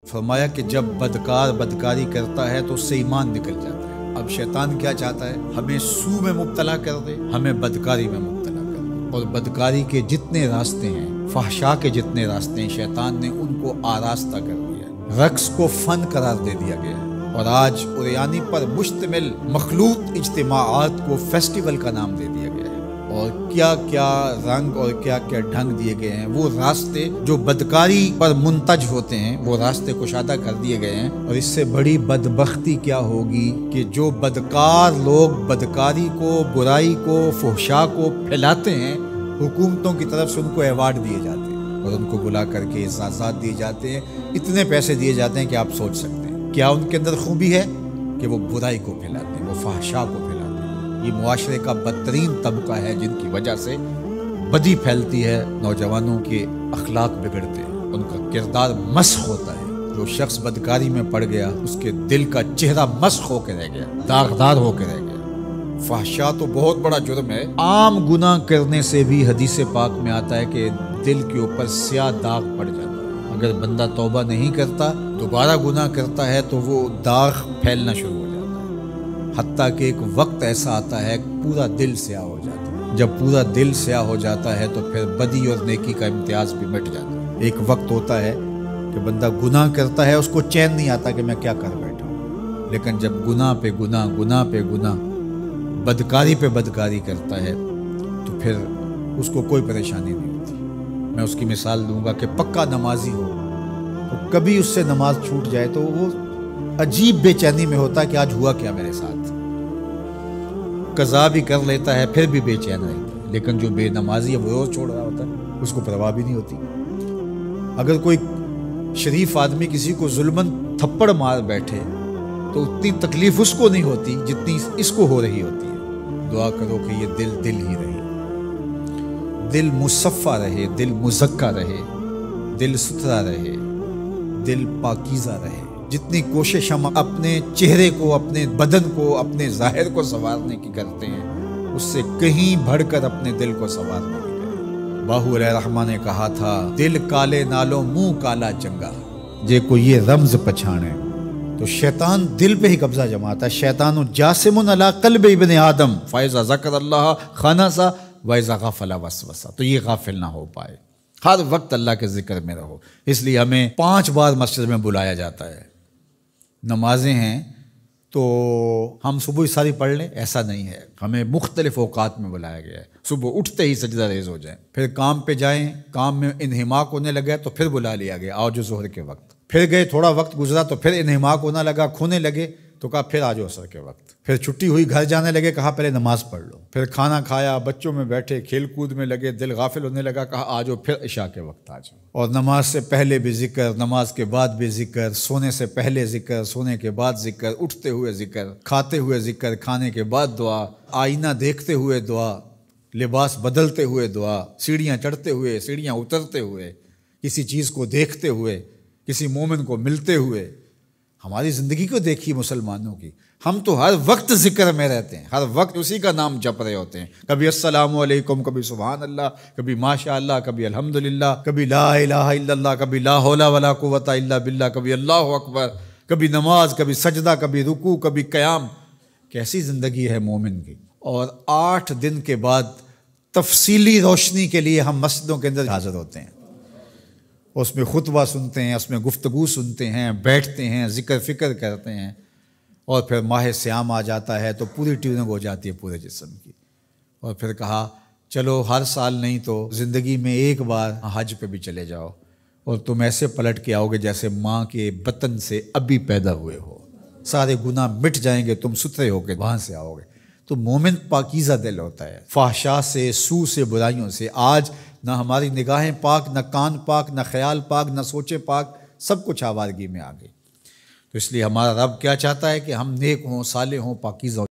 فرمایا کہ جب بدکار بدکاری کرتا ہے تو اس سے ایمان نکل جاتا ہے۔ اب شیطان کیا چاہتا ہے؟ ہمیں سو میں مبتلا کر دے، ہمیں بدکاری میں مبتلا کر دے۔ اور بدکاری کے جتنے راستے ہیں، فحشا کے جتنے راستے ہیں، شیطان نے ان کو آراستہ کر دیا، رقص کو فن قرار دے دیا گیا ہے۔ اور آج عریانی پر مشتمل مخلوط اجتماعات کو فیسٹیول کا نام دے دیا گیا ہے، اور کیا کیا رنگ اور کیا کیا ڈھنگ دیے گئے ہیں۔ وہ راستے جو بدکاری پر منتج ہوتے ہیں، وہ راستے کشادہ کر دیے گئے ہیں۔ اور اس سے بڑی بدبختی کیا ہوگی کہ جو بدکار لوگ بدکاری کو، برائی کو، فحشا کو پھیلاتے ہیں، حکومتوں کی طرف سے ان کو ایوارڈ دیے جاتے ہیں اور ان کو بلا کر کے اعزازات دیے جاتے ہیں، اتنے پیسے دیے جاتے ہیں کہ آپ سوچ سکتے ہیں کیا ان کے اندر خوبی ہے کہ وہ برائی کو پھیلاتے ہیں، وہ فحشا کو پھیلاتے ہیں۔ یہ معاشرے کا بدترین طبقہ ہے جن کی وجہ سے بدی پھیلتی ہے، نوجوانوں کے اخلاق بگڑتے ہیں، ان کا کردار مسخ ہوتا ہے۔ جو شخص بدکاری میں پڑ گیا، اس کے دل کا چہرہ مسخ ہو کے رہ گیا، داغدار ہو کے رہ گیا۔ فحشا تو بہت بڑا جرم ہے، عام گناہ کرنے سے بھی حدیث پاک میں آتا ہے کہ دل کے اوپر سیاہ داغ پڑ جاتا ہے۔ اگر بندہ توبہ نہیں کرتا، دوبارہ گناہ کرتا ہے تو وہ داغ پھیلنا شروع ہو جاتا ہے، حتیٰ کہ ایک وقت ایسا آتا ہے پورا دل سیاہ ہو جاتا ہے۔ جب پورا دل سیاہ ہو جاتا ہے تو پھر بدی اور نیکی کا امتیاز بھی مٹ جاتا ہے۔ ایک وقت ہوتا ہے کہ بندہ گناہ کرتا ہے، اس کو چین نہیں آتا کہ میں کیا کر بیٹھا ہوں، لیکن جب گناہ پہ گناہ، گناہ پہ گناہ، بدکاری پہ بدکاری کرتا ہے تو پھر اس کو کوئی پریشانی نہیں ہوتی۔ میں اس کی مثال دوں گا کہ پکا نمازی ہو تو کبھی اس سے نماز چھوٹ جائے تو وہ عجیب بے چینی میں ہوتا ہے کہ آج ہوا کیا میرے ساتھ، قضا بھی کر لیتا ہے پھر بھی بے چین رہتا ہے۔ لیکن جو بے نمازی ہے وہ روز چھوڑ رہا ہوتا ہے، اس کو پرواہ بھی نہیں ہوتی۔ اگر کوئی شریف آدمی کسی کو ظلمن تھپڑ مار بیٹھے تو اتنی تکلیف اس کو نہیں ہوتی جتنی اس کو ہو رہی ہوتی ہے۔ دعا کرو کہ یہ دل دل ہی رہے، دل مصفہ رہے، دل مزکہ رہے، دل ستھرا رہے، دل پاکیزہ رہے۔ جتنی کوشش ہم اپنے چہرے کو، اپنے بدن کو، اپنے ظاہر کو سنوارنے کی کرتے ہیں، اس سے کہیں بڑھ کر اپنے دل کو سنوارنے کی کریں۔ باہو علیہ الرحمہ نے کہا تھا، دل کالے نالو منہ کالا چنگا، جے کو یہ رمز پچھانے۔ تو شیطان دل پہ ہی قبضہ جماتا ہے۔ شیطان جاسم علی قلب ابن آدم فاذا ذکر اللہ خنسا واذا غفل وسوسہ، تو یہ غافل نہ ہو پائے، ہر وقت اللہ کے ذکر میں رہو۔ اس لیے ہمیں 5 بار مسجد میں بلایا جاتا ہے۔ نمازیں ہیں تو ہم صبح ساری پڑھ لیں، ایسا نہیں ہے، ہمیں مختلف اوقات میں بلایا گیا ہے۔ صبح اٹھتے ہی سجدہ ریز ہو جائیں، پھر کام پہ جائیں، کام میں انہماک ہونے لگا تو پھر بلا لیا گیا، آؤ جو ظہر کے وقت، پھر گئے تھوڑا وقت گزرا تو پھر انہماک ہونے لگا، کھونے لگے تو کہا پھر آجو عصر کے وقت، پھر چھٹی ہوئی گھر جانے لگے، کہا پہلے نماز پڑھ لو، پھر کھانا کھایا، بچوں میں بیٹھے کھیل کود میں لگے، دل غافل ہونے لگا، کہا آجو پھر عشاء کے وقت آجو۔ اور نماز سے پہلے بھی ذکر، نماز کے بعد بھی ذکر، سونے سے پہلے ذکر، سونے کے بعد ذکر، اٹھتے ہوئے ذکر، کھاتے ہوئے ذکر، کھانے کے بعد دعا، آئینہ دیکھتے ہوئے دعا، لباس بدلتے ہوئے دعا، سیڑھیاں چڑھتے ہوئے، سیڑھیاں اترتے ہوئے، کسی چیز کو دیکھتے ہوئے، کسی مومن کو ملتے ہوئے۔ ہماری زندگی کو دیکھیے مسلمانوں کی، ہم تو ہر وقت ذکر میں رہتے ہیں، ہر وقت اسی کا نام جپ رہے ہوتے ہیں، کبھی السلام علیکم، کبھی سبحان اللہ، کبھی ماشاء اللہ، کبھی الحمدللہ، کبھی لا الہ الا اللہ، کبھی لا حول ولا قوت الا باللہ، کبھی اللہ اکبر، کبھی نماز، کبھی سجدہ، کبھی رکوع، کبھی قیام۔ کیسی زندگی ہے مومن کی۔ اور 8 دن کے بعد تفصیلی روشنی کے لیے ہم مسجدوں کے اندر حاضر ہوتے ہیں، اس میں خطبہ سنتے ہیں، اس میں گفتگو سنتے ہیں، بیٹھتے ہیں، ذکر فکر کرتے ہیں، اور پھر ماہ سیام آ جاتا ہے تو پوری ٹیوننگ ہو جاتی ہے پورے جسم کی۔ اور پھر کہا چلو ہر سال نہیں تو زندگی میں ایک بار حج پہ بھی چلے جاؤ، اور تم ایسے پلٹ کے آؤ گے جیسے ماں کے بطن سے ابھی پیدا ہوئے ہو، سارے گناہ مٹ جائیں گے، تم ستھرے ہو کے وہاں سے آؤ گے۔ تو مومن پاکیزہ دل ہوتا ہے، فحشا سے، سو سے، برائیوں سے۔ آج نہ ہماری نگاہیں پاک، نہ کان پاک، نہ خیال پاک، نہ سوچے پاک، سب کچھ آوارگی میں آ گئی۔ تو اس لیے ہمارا رب کیا چاہتا ہے کہ ہم نیک ہوں، صالح ہوں، پاکیزہ ہوں۔